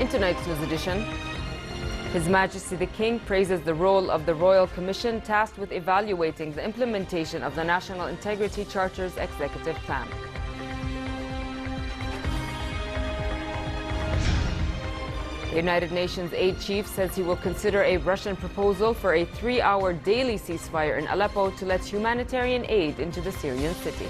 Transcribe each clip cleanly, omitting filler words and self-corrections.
In tonight's news edition, His Majesty the King praises the role of the Royal Commission tasked with evaluating the implementation of the National Integrity Charter's executive plan. The United Nations aid chief says he will consider a Russian proposal for a 3-hour daily ceasefire in Aleppo to let humanitarian aid into the Syrian city.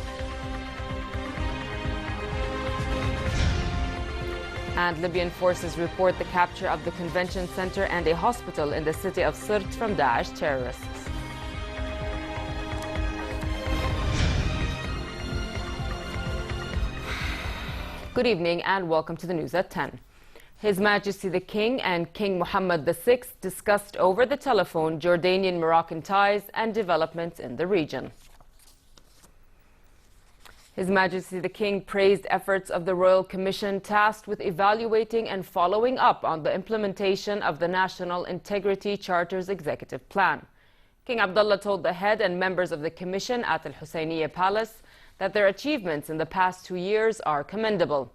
And Libyan forces report the capture of the convention center and a hospital in the city of Sirt from Daesh terrorists. Good evening and welcome to the news at 10. His Majesty the King and King Mohammed VI discussed over the telephone Jordanian-Moroccan ties and developments in the region. His Majesty the King praised efforts of the Royal Commission tasked with evaluating and following up on the implementation of the National Integrity Charter's executive plan. King Abdullah told the head and members of the Commission at Al Hussainiyya Palace that their achievements in the past 2 years are commendable.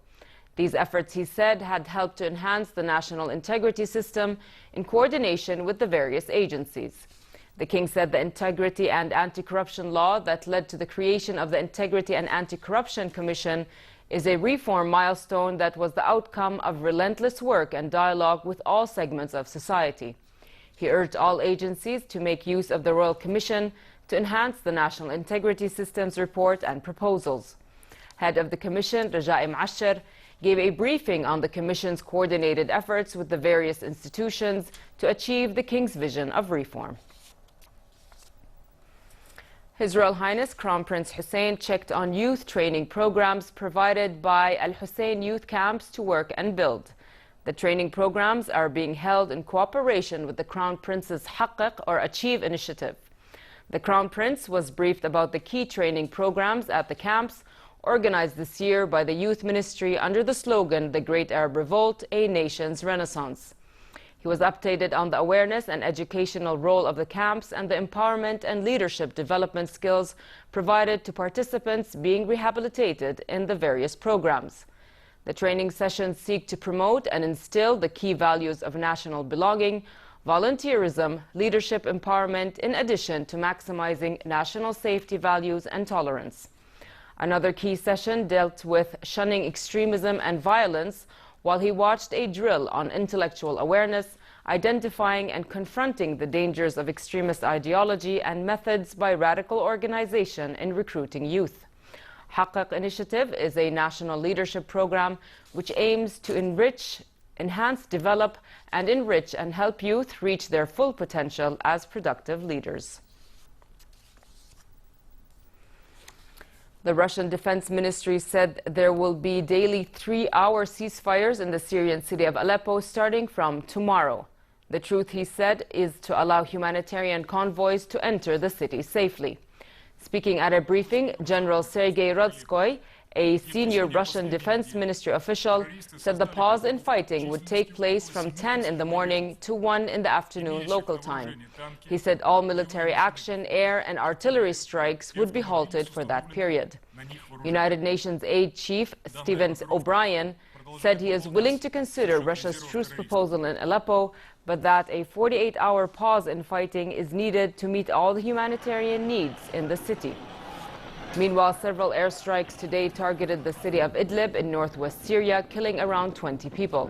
These efforts, he said, had helped to enhance the national integrity system in coordination with the various agencies. The King said the Integrity and Anti-Corruption Law that led to the creation of the Integrity and Anti-Corruption Commission is a reform milestone that was the outcome of relentless work and dialogue with all segments of society. He urged all agencies to make use of the Royal Commission to enhance the National Integrity System's report and proposals. Head of the Commission, Raja'i Mashar, gave a briefing on the Commission's coordinated efforts with the various institutions to achieve the King's vision of reform. His Royal Highness Crown Prince Hussain checked on youth training programs provided by Al Hussein Youth Camps to Work and Build. The training programs are being held in cooperation with the Crown Prince's Haqqiq or Achieve initiative. The Crown Prince was briefed about the key training programs at the camps organized this year by the Youth Ministry under the slogan, The Great Arab Revolt, A Nation's Renaissance. He was updated on the awareness and educational role of the camps and the empowerment and leadership development skills provided to participants being rehabilitated in the various programs. The training sessions seek to promote and instill the key values of national belonging, volunteerism, leadership empowerment, in addition to maximizing national safety values and tolerance. Another key session dealt with shunning extremism and violence, while he watched a drill on intellectual awareness, identifying and confronting the dangers of extremist ideology and methods by radical organization in recruiting youth. Haqqiq Initiative is a national leadership program which aims to enhance, develop, and enrich and help youth reach their full potential as productive leaders. The Russian Defense Ministry said there will be daily 3-hour ceasefires in the Syrian city of Aleppo starting from tomorrow. The truth, he said, is to allow humanitarian convoys to enter the city safely. Speaking at a briefing, General Sergei Rodskoy, a senior Russian Defense Ministry official, said the pause in fighting would take place from 10 in the morning to 1 in the afternoon local time. He said all military action, air and artillery strikes would be halted for that period. United Nations aid chief Stephen O'Brien said he is willing to consider Russia's truce proposal in Aleppo, but that a 48-hour pause in fighting is needed to meet all the humanitarian needs in the city. Meanwhile, several airstrikes today targeted the city of Idlib in northwest Syria, killing around 20 people.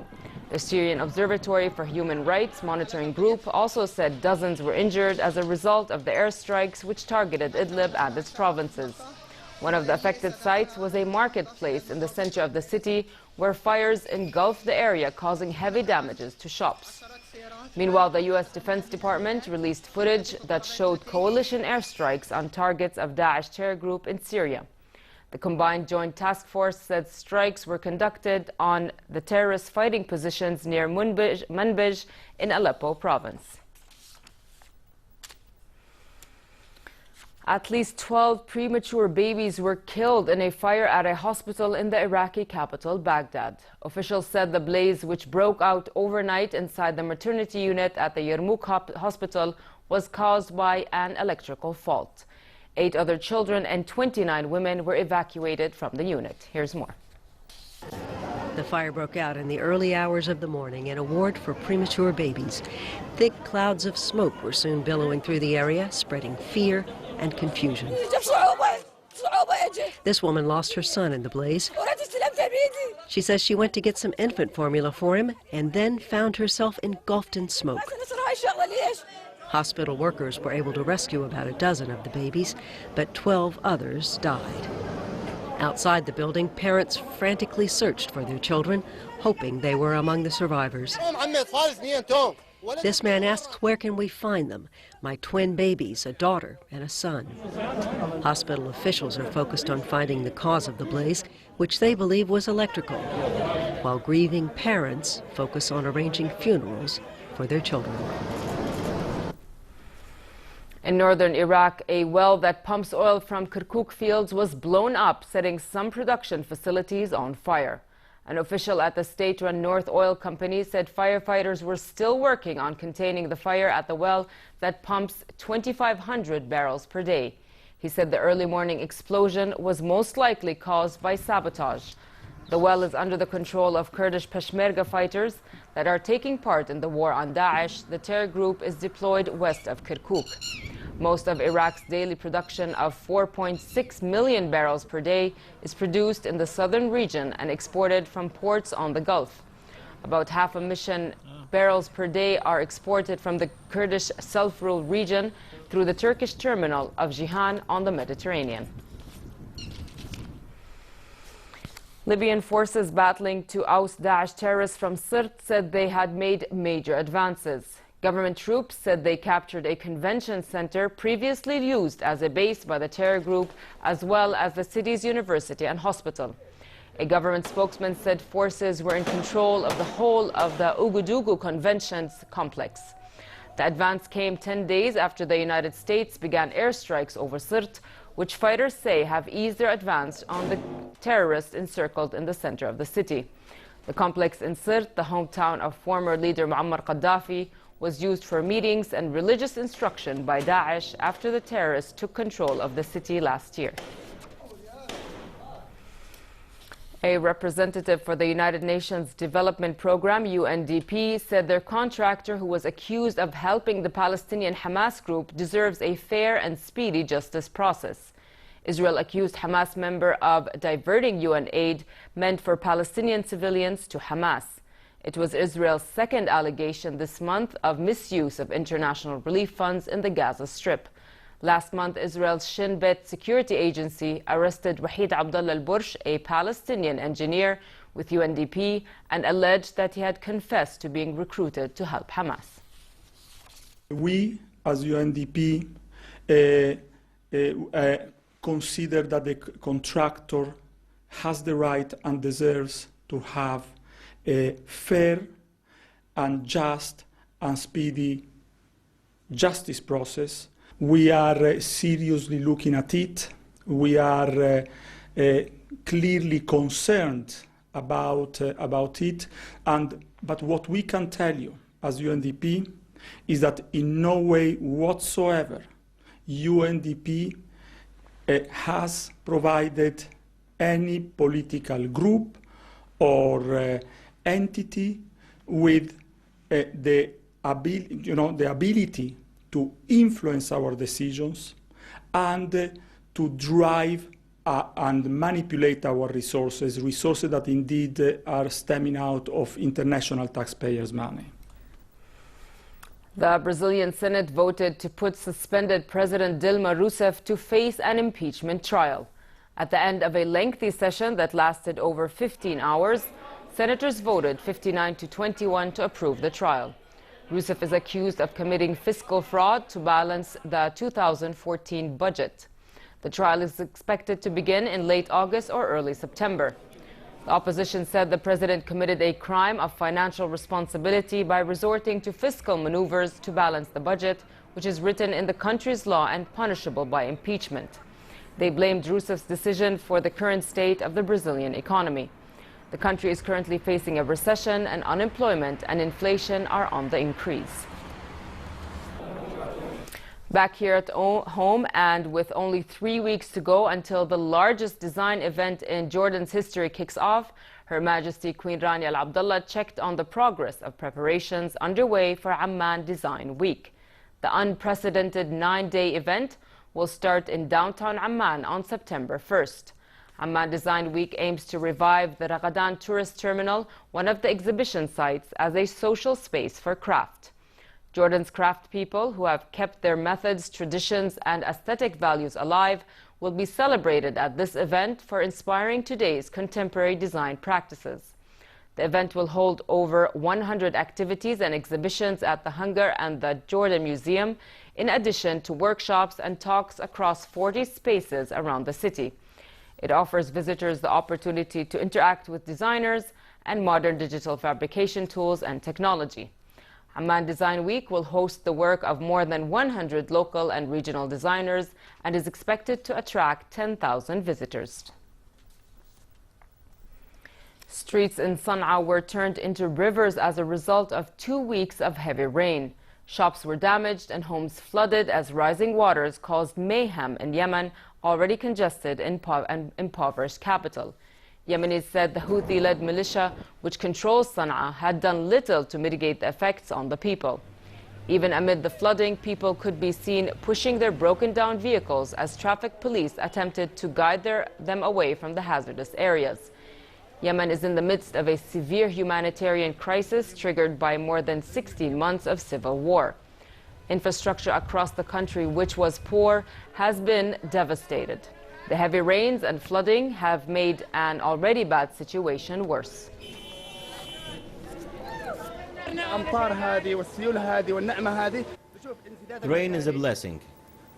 The Syrian Observatory for Human Rights Monitoring Group also said dozens were injured as a result of the airstrikes which targeted Idlib and its provinces. One of the affected sites was a marketplace in the center of the city where fires engulfed the area, causing heavy damages to shops. Meanwhile, the U.S. Defense Department released footage that showed coalition airstrikes on targets of Daesh terror group in Syria. The Combined Joint Task Force said strikes were conducted on the terrorist fighting positions near Manbij in Aleppo province. At least 12 premature babies were killed in a fire at a hospital in the Iraqi capital, Baghdad. Officials said the blaze, which broke out overnight inside the maternity unit at the Yarmouk hospital, was caused by an electrical fault. 8 other children and 29 women were evacuated from the unit. Here's more. The fire broke out in the early hours of the morning in a ward for premature babies. Thick clouds of smoke were soon billowing through the area, spreading fear and confusion. This woman lost her son in the blaze. She says she went to get some infant formula for him and then found herself engulfed in smoke. Hospital workers were able to rescue about a dozen of the babies, but 12 others died. Outside the building, parents frantically searched for their children, hoping they were among the survivors. This man asks, where can we find them? My twin babies, a daughter and a son. Hospital officials are focused on finding the cause of the blaze, which they believe was electrical, while grieving parents focus on arranging funerals for their children. In northern Iraq, a well that pumps oil from Kirkuk fields was blown up, setting some production facilities on fire. An official at the state-run North Oil Company said firefighters were still working on containing the fire at the well that pumps 2,500 barrels per day. He said the early morning explosion was most likely caused by sabotage. The well is under the control of Kurdish Peshmerga fighters that are taking part in the war on Daesh. The terror group is deployed west of Kirkuk. Most of Iraq's daily production of 4.6 million barrels per day is produced in the southern region and exported from ports on the Gulf. About 500,000 barrels per day are exported from the Kurdish self-ruled region through the Turkish terminal of Jihan on the Mediterranean. Libyan forces battling to oust Daesh terrorists from Sirte said they had made major advances. Government troops said they captured a convention center previously used as a base by the terror group, as well as the city's university and hospital. A government spokesman said forces were in control of the whole of the Ouagadougou Convention's complex. The advance came 10 days after the United States began airstrikes over Sirte, which fighters say have eased their advance on the terrorists encircled in the center of the city. The complex in Sirte, the hometown of former leader Muammar Gaddafi, was used for meetings and religious instruction by Daesh after the terrorists took control of the city last year. A representative for the United Nations Development Program, UNDP, said their contractor, who was accused of helping the Palestinian Hamas group, deserves a fair and speedy justice process. Israel accused Hamas member of diverting UN aid meant for Palestinian civilians to Hamas. It was Israel's second allegation this month of misuse of international relief funds in the Gaza Strip. Last month, Israel's Shin Bet security agency arrested Wahid Abdullah al-Bursh, a Palestinian engineer with UNDP, and alleged that he had confessed to being recruited to help Hamas. We, as UNDP, consider that the contractor has the right and deserves to have a fair and just and speedy justice process. We are seriously looking at it. We are clearly concerned about it. But what we can tell you as UNDP is that in no way whatsoever UNDP has provided any political group or entity with the ability to influence our decisions and to drive and manipulate our resources that indeed are stemming out of international taxpayers' money. The Brazilian Senate voted to put suspended President Dilma Rousseff to face an impeachment trial. At the end of a lengthy session that lasted over 15 hours, senators voted 59 to 21 to approve the trial. Rousseff is accused of committing fiscal fraud to balance the 2014 budget. The trial is expected to begin in late August or early September. The opposition said the president committed a crime of financial responsibility by resorting to fiscal maneuvers to balance the budget, which is written in the country's law and punishable by impeachment. They blamed Rousseff's decision for the current state of the Brazilian economy. The country is currently facing a recession, and unemployment and inflation are on the increase. Back here at home, and with only 3 weeks to go until the largest design event in Jordan's history kicks off, Her Majesty Queen Rania Al Abdullah checked on the progress of preparations underway for Amman Design Week. The unprecedented 9-day event will start in downtown Amman on September 1st. Amman Design Week aims to revive the Ragadan tourist terminal, one of the exhibition sites, as a social space for craft. Jordan's craft people, who have kept their methods, traditions, and aesthetic values alive, will be celebrated at this event for inspiring today's contemporary design practices. The event will hold over 100 activities and exhibitions at the Hunger and the Jordan Museum, in addition to workshops and talks across 40 spaces around the city. It offers visitors the opportunity to interact with designers and modern digital fabrication tools and technology. Amman Design Week will host the work of more than 100 local and regional designers and is expected to attract 10,000 visitors. Streets in Sana'a were turned into rivers as a result of 2 weeks of heavy rain. Shops were damaged and homes flooded as rising waters caused mayhem in Yemen, already congested and impoverished capital. Yemenis said the Houthi-led militia, which controls Sana'a, had done little to mitigate the effects on the people. Even amid the flooding, people could be seen pushing their broken-down vehicles as traffic police attempted to guide them away from the hazardous areas. Yemen is in the midst of a severe humanitarian crisis triggered by more than 16 months of civil war. Infrastructure across the country, which was poor, has been devastated. The heavy rains and flooding have made an already bad situation worse. Rain is a blessing,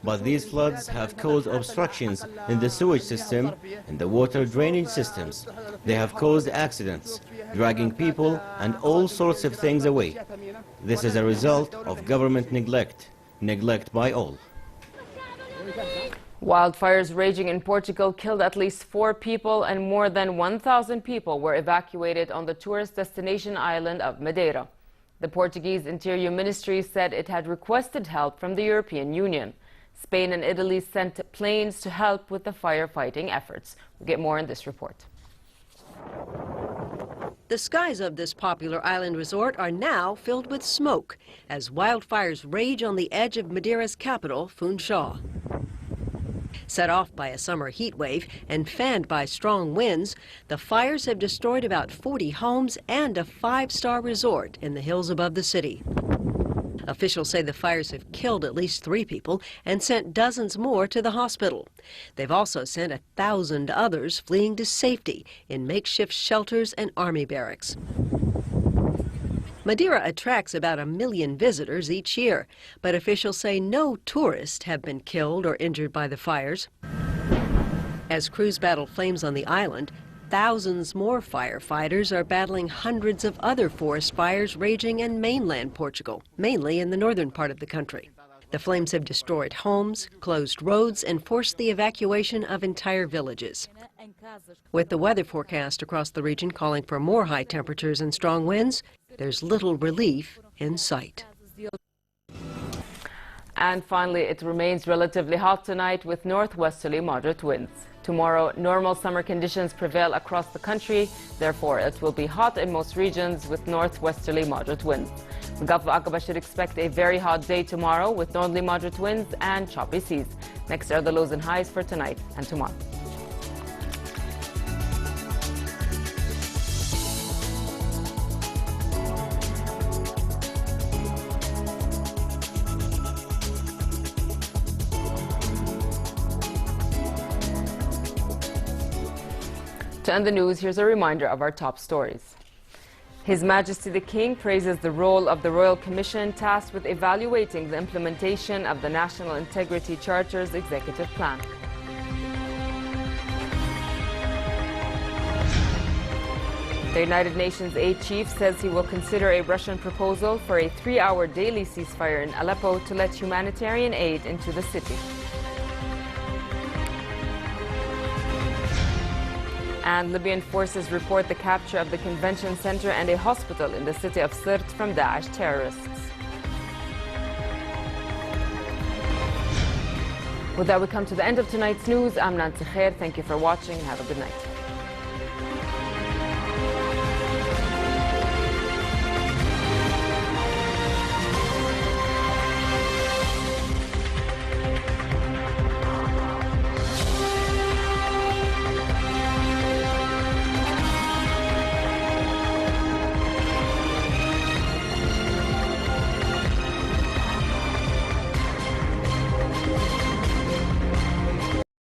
but these floods have caused obstructions in the sewage system and the water drainage systems. They have caused accidents, dragging people and all sorts of things away. This is a result of government neglect by all. Wildfires raging in Portugal killed at least 4 people and more than 1,000 people were evacuated on the tourist destination island of Madeira. The Portuguese Interior Ministry said it had requested help from the European Union. Spain and Italy sent planes to help with the firefighting efforts. We'll get more in this report. The skies of this popular island resort are now filled with smoke as wildfires rage on the edge of Madeira's capital, Funchal. Set off by a summer heat wave and fanned by strong winds, the fires have destroyed about 40 homes and a 5-star resort in the hills above the city. Officials say the fires have killed at least 3 people and sent dozens more to the hospital. They've also sent 1,000 others fleeing to safety in makeshift shelters and army barracks. Madeira attracts about 1 million visitors each year, but officials say no tourists have been killed or injured by the fires. As crews battle flames on the island, thousands more firefighters are battling hundreds of other forest fires raging in mainland Portugal, mainly in the northern part of the country. The flames have destroyed homes, closed roads, and forced the evacuation of entire villages. With the weather forecast across the region calling for more high temperatures and strong winds, there's little relief in sight. And finally, it remains relatively hot tonight with northwesterly moderate winds. Tomorrow, normal summer conditions prevail across the country. Therefore, it will be hot in most regions with northwesterly moderate winds. The Gulf of Aqaba should expect a very hot day tomorrow with northerly moderate winds and choppy seas. Next are the lows and highs for tonight and tomorrow. To end the news, here's a reminder of our top stories. His Majesty the King praises the role of the Royal Commission tasked with evaluating the implementation of the National Integrity Charter's executive plan. The United Nations aid chief says he will consider a Russian proposal for a 3-hour daily ceasefire in Aleppo to let humanitarian aid into the city. And Libyan forces report the capture of the convention center and a hospital in the city of Sirt from Daesh terrorists. With that, we come to the end of tonight's news. I'm Nancy Khair. Thank you for watching and have a good night.